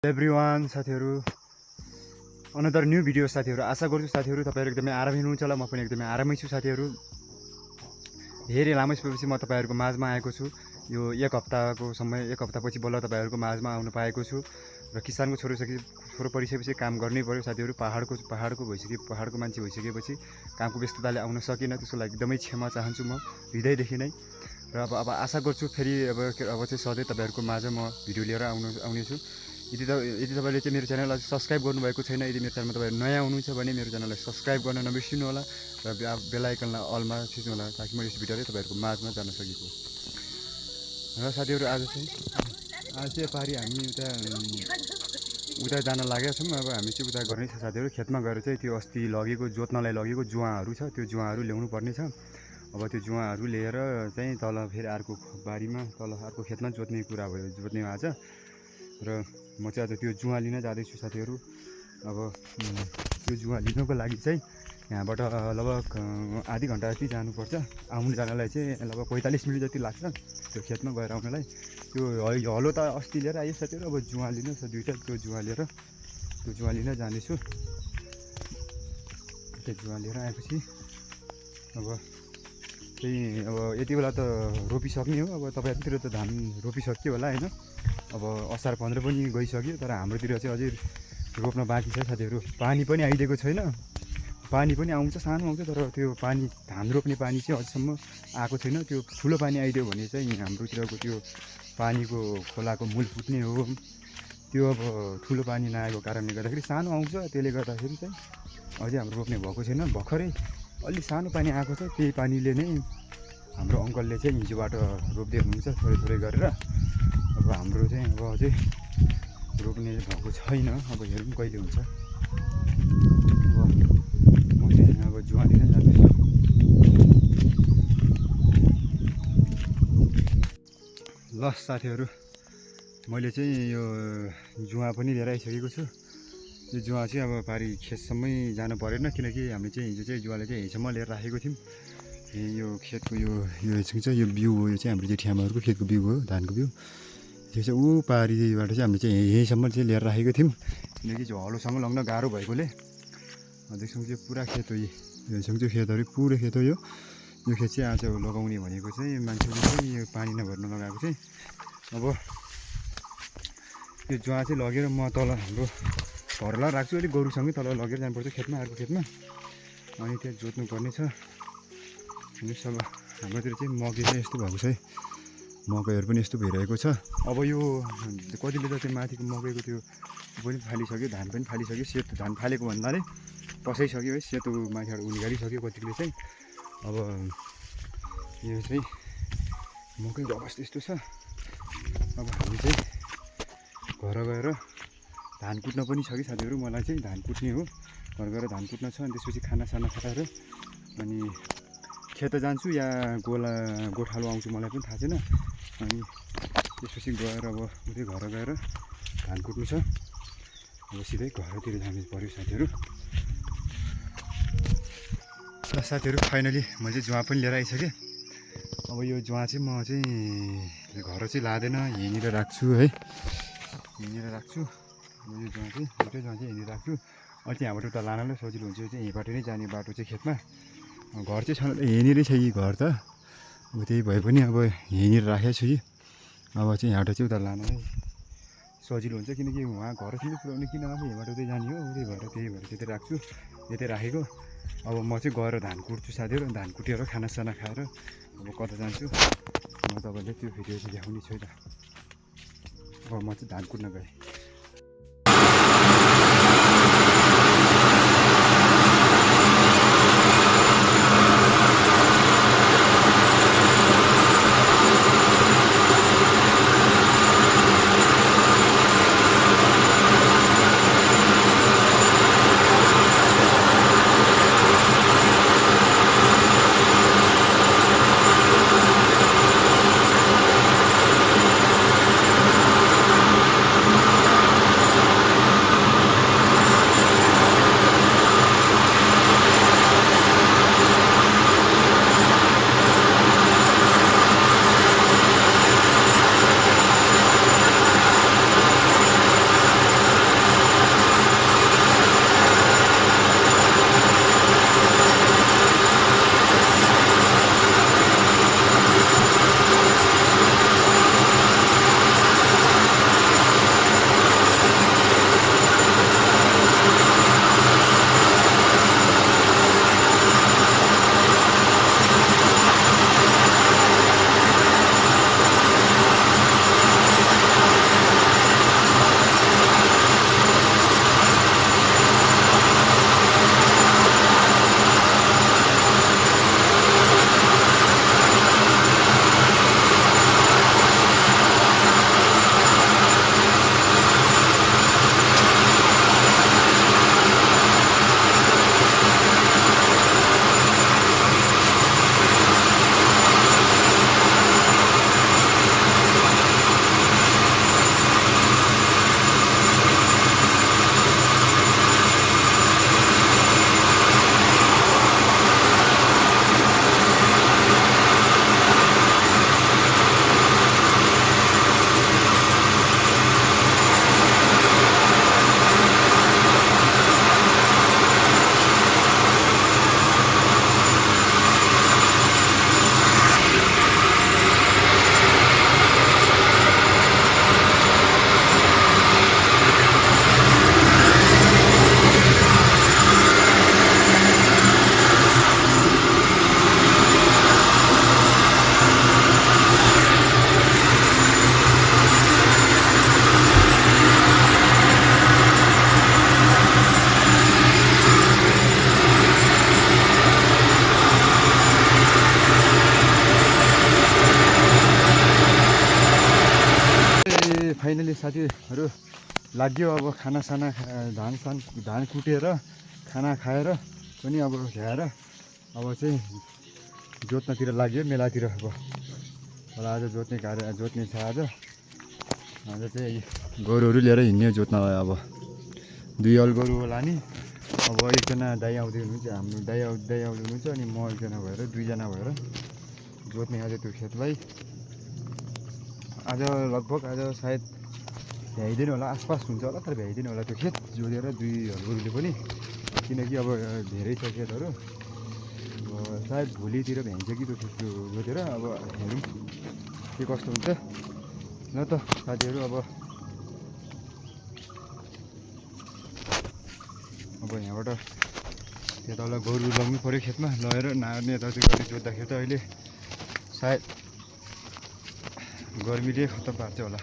Everyone साथीहरु another new video साथीहरु आशा गर्छु साथीहरु तपाईहरु एकदमै आरामै हुनुहुन्छ होला म पनि एकदमै आरामै छु साथीहरु धेरै लामो समयपछि म तपाईहरुको माझमा आएको छु यो एक हप्तापछि बल्ल तपाईहरुको माझमा आउन पाएको छु र किसानको छोरो परिसकेपछि काम गर्नै पर्यो साथीहरु पहाडको मान्छे भइसकेपछि कामको व्यस्तताले आउन सकिन त्यसको लागि एकदमै क्षमा चाहन्छु म हृदयदेखि नै र अब आशा गर्छु फेरि अब चाहिँ सधैँ तपाईहरुको माझमा म भिडियो लिएर आउने छु यदि तपाईले चाहिँ मेरो च्यानललाई सब्स्क्राइब गर्नुभएको छैन यदि मेरो च्यानलमा तपाईहरु नयाँ हुनुहुन्छ भने मेरो च्यानललाई सब्स्क्राइब गर्न नबिर्सिनु होला र बेल आइकनलाई अलमा थिच्नु होला ताकि म यस भिडियोले तपाईहरुको माझमा जान सकेको र साथीहरु आज चाहिँ पारी हामी उता जान लागेका छौं अब हामी चाहिँ उता गर्नै छ साथीहरु खेतमा गएर चाहिँ त्यो अस्ति जोत्नलाई लगेको जुवाहरू छ त्यो जुवाहरू ल्याउनु पर्ने छ अब त्यो जुवाहरू लिएर चाहिँ तल फेरि अर्को बारीमा तल अर्को खेतमा जोत्ने आज र म चाहिँ आज त्यो जुवा लिन जाँदैछु साथीहरु अब त्यो जुवा लिनको लागि चाहिँ यहाँबाट लगभग आधी घण्टा जति जानुपर्छ आउनु जानलाई चाहिँ लगभग 45 मिनेट जति लाग्छ त्यो खेतमा गएर आउनलाई त्यो हलो त अस्ति लिएर आयो साथीहरु अब जुवा लिन दुईटा त्यो जुवा लिन जाँदैछु त्यो जुवा लिएर आएपछि अब यति बेला त रोपिसक्ने हो अब तपाईहरुतिर त धान रोपिसक्यो होला हैन अब असार 15 पनि गइसक्यो तर हाम्रोतिर चाहिँ अझै रोप्न बाँकी छ साथीहरु पानी पनि आइदिएको छैन पानी पनि आउँछ सानो आउँछ तर त्यो पानी धान रोप्ने पानी चाहिँ अझसम्म आएको छैन त्यो ठुलो पानी आइदियो भने चाहिँ हाम्रोतिरको त्यो पानीको खोलाको मूल फुट्ने हो त्यो अब ठुलो पानी नआएको कारणले गर्दाखेरि सानो आउँछ त्यसले गर्दाखेरि चाहिँ अझै हाम्रो रोप्ने भएको छैन भर्खरै अलि सानो पानी आएको छ त्यही पानीले नै हाम्रो अंकलले चाहिँ हिजोबाट रोप्दै हुनुहुन्छ थोरै गरेर अब हाम्रो चाहिँ अब अझै रोप्ने भएको छैन अब हेरौँ कहिले हुन्छ म चाहिँ अब जुवा लिन जाँदैछु ल साथीहरु मैले चाहिँ यो जुवा पनि लिएर आइसकेको छु यो जुवा चाहिँ अब पारी खेतसम्मै जानु परेन किनकि हामीले चाहिँ हिजो चाहिँ जुवाले चाहिँ यहीँसम्म लिएर राखेको थियौँ यो खेतको यो चाहिँ यो बिउ हो यो चाहिँ हाम्रो जेठियामाहरूको खेतको बिउ हो धानको बिउ यो चाहिँ ऊ पारीबाट चाहिँ हामीले चाहिँ यहीँसम्म चाहिँ लिएर राखेको थियौँ किनकि जो हलोसँग लग्न गाह्रो भएकोले देख्छौँ चाहिँ पुरा खेत हो यहीँसँग चाहिँ खेतहरू पुरै खेत हो यो खेत चाहिँ आज लगाउने भनेको चाहिँ मान्छेले चाहिँ यो पानी नभर्न लगाएको चाहिँ अब यो जुवा चाहिँ लगेर म तल हाम्रो घरलाई राख्छु अलिक गोरुसँगै तल लगेर जानुपर्छ खेतमा अर्को खेतमा अनि त्यहाँ जोत्नु पर्ने छ हेर्नुहोस् अब हाम्रोतिर चाहिँ मकै चाहिँ यस्तो भएको छ है मकैहरू पनि यस्तो भइरहेको छ अब यो कतिले त त्यो माथिको मकैको त्यो पनि फालिसक्यो धान पनि फालिसक्यो सेतो धान फालेको भन्नाले पसाइसक्यो है सेतो माथिबाट निकालिसक्यो कतिले चाहिँ अब यो चाहिँ मकैको अवस्था यस्तो छ अब हामी चाहिँ घर गएर धान कुट्न पनि छ कि साथीहरु मलाई चाहिँ धान कुट्ने हो घर गएर धान कुट्न छ अनि त्यसपछि खानासाना खाएर अनि खेत जान्छु या गोठालो आउँछु मलाई पनि थाहा छैन अनि त्यसपछि गएर अब उतै घर गएर धान कुट्नु छ अब सिधै घरतिर जानु पर्यो साथीहरु फाइनली मैले चाहिँ जुवा पनि लिएर आइसकेँ अब यो जुवा चाहिँ म चाहिँ घर चाहिँ लाँदैन यहीँनिर राख्छु है यहीँनिर राख्छु यो जुवा चाहिँ दुईटै जुवा चाहिँ यहीँनिर राख्छु अनि त्यहाँबाट उता लानलाई सजिलो हुन्छ यो चाहिँ यहीँबाट नै जाने बाटो चाहिँ खेतमा घर चाहिँ छ यहीँनिरै छ यी घर त अब त्यही भए पनि अब यहीँनिर राखेको छु कि अब चाहिँ यहाँबाट चाहिँ उता लानलाई सजिलो हुन्छ किनकि उहाँ घरसम्म पुऱ्याउने किन अब यहीँबाट उतै जाने हो त्यही भएर त्यतै राख्छु त्यतै राखेको अब म चाहिँ गएर धान कुट्छु साथीहरु धान कुटेर खानासाना खाएर अब कता जान्छु म तपाईँलाई त्यो भिडियो चाहिँ देखाउने छु है त अब म चाहिँ धान कुट्न गएँ साथीहरू लाग्यो अब खानासाना धान कुटेर खाना खाएर पनि अब ल्याएर अब चाहिँ जोत्नतिर लाग्यो मेलातिर। अब होला आज जोत्ने छ। आज चाहिँ गोरुहरू लिएर हिँड्ने जोत्नलाई। अब 2 हल गोरु होला नि। अब एकजना दाइ आउँदै हुनुहुन्छ, हाम्रो दाइ आउँदै हुनुहुन्छ, अनि म एकजना भएर 2जना भएर जोत्ने आज त्यो खेतलाई। आज लगभग आज सायद भ्याइँदैन होला, आसपास हुन्छ होला, तर भ्याइँदैन होला त्यो खेत जोतेर 2 हल गोरुले पनि, किनकि अब धेरै छ खेतहरू। अब सायद भोलितिर भ्याइन्छ कि त्यो खेत जोतेर। अब हेरौँ के कस्तो हुन्छ। ल त साथीहरू अब यहाँबाट यताउला गोरु लग्नु पऱ्यो खेतमा लगेर नार्ने यताउति गरी जोत्दाखेरि त अहिले सायद गर्मीले खत्तम पार्छ होला।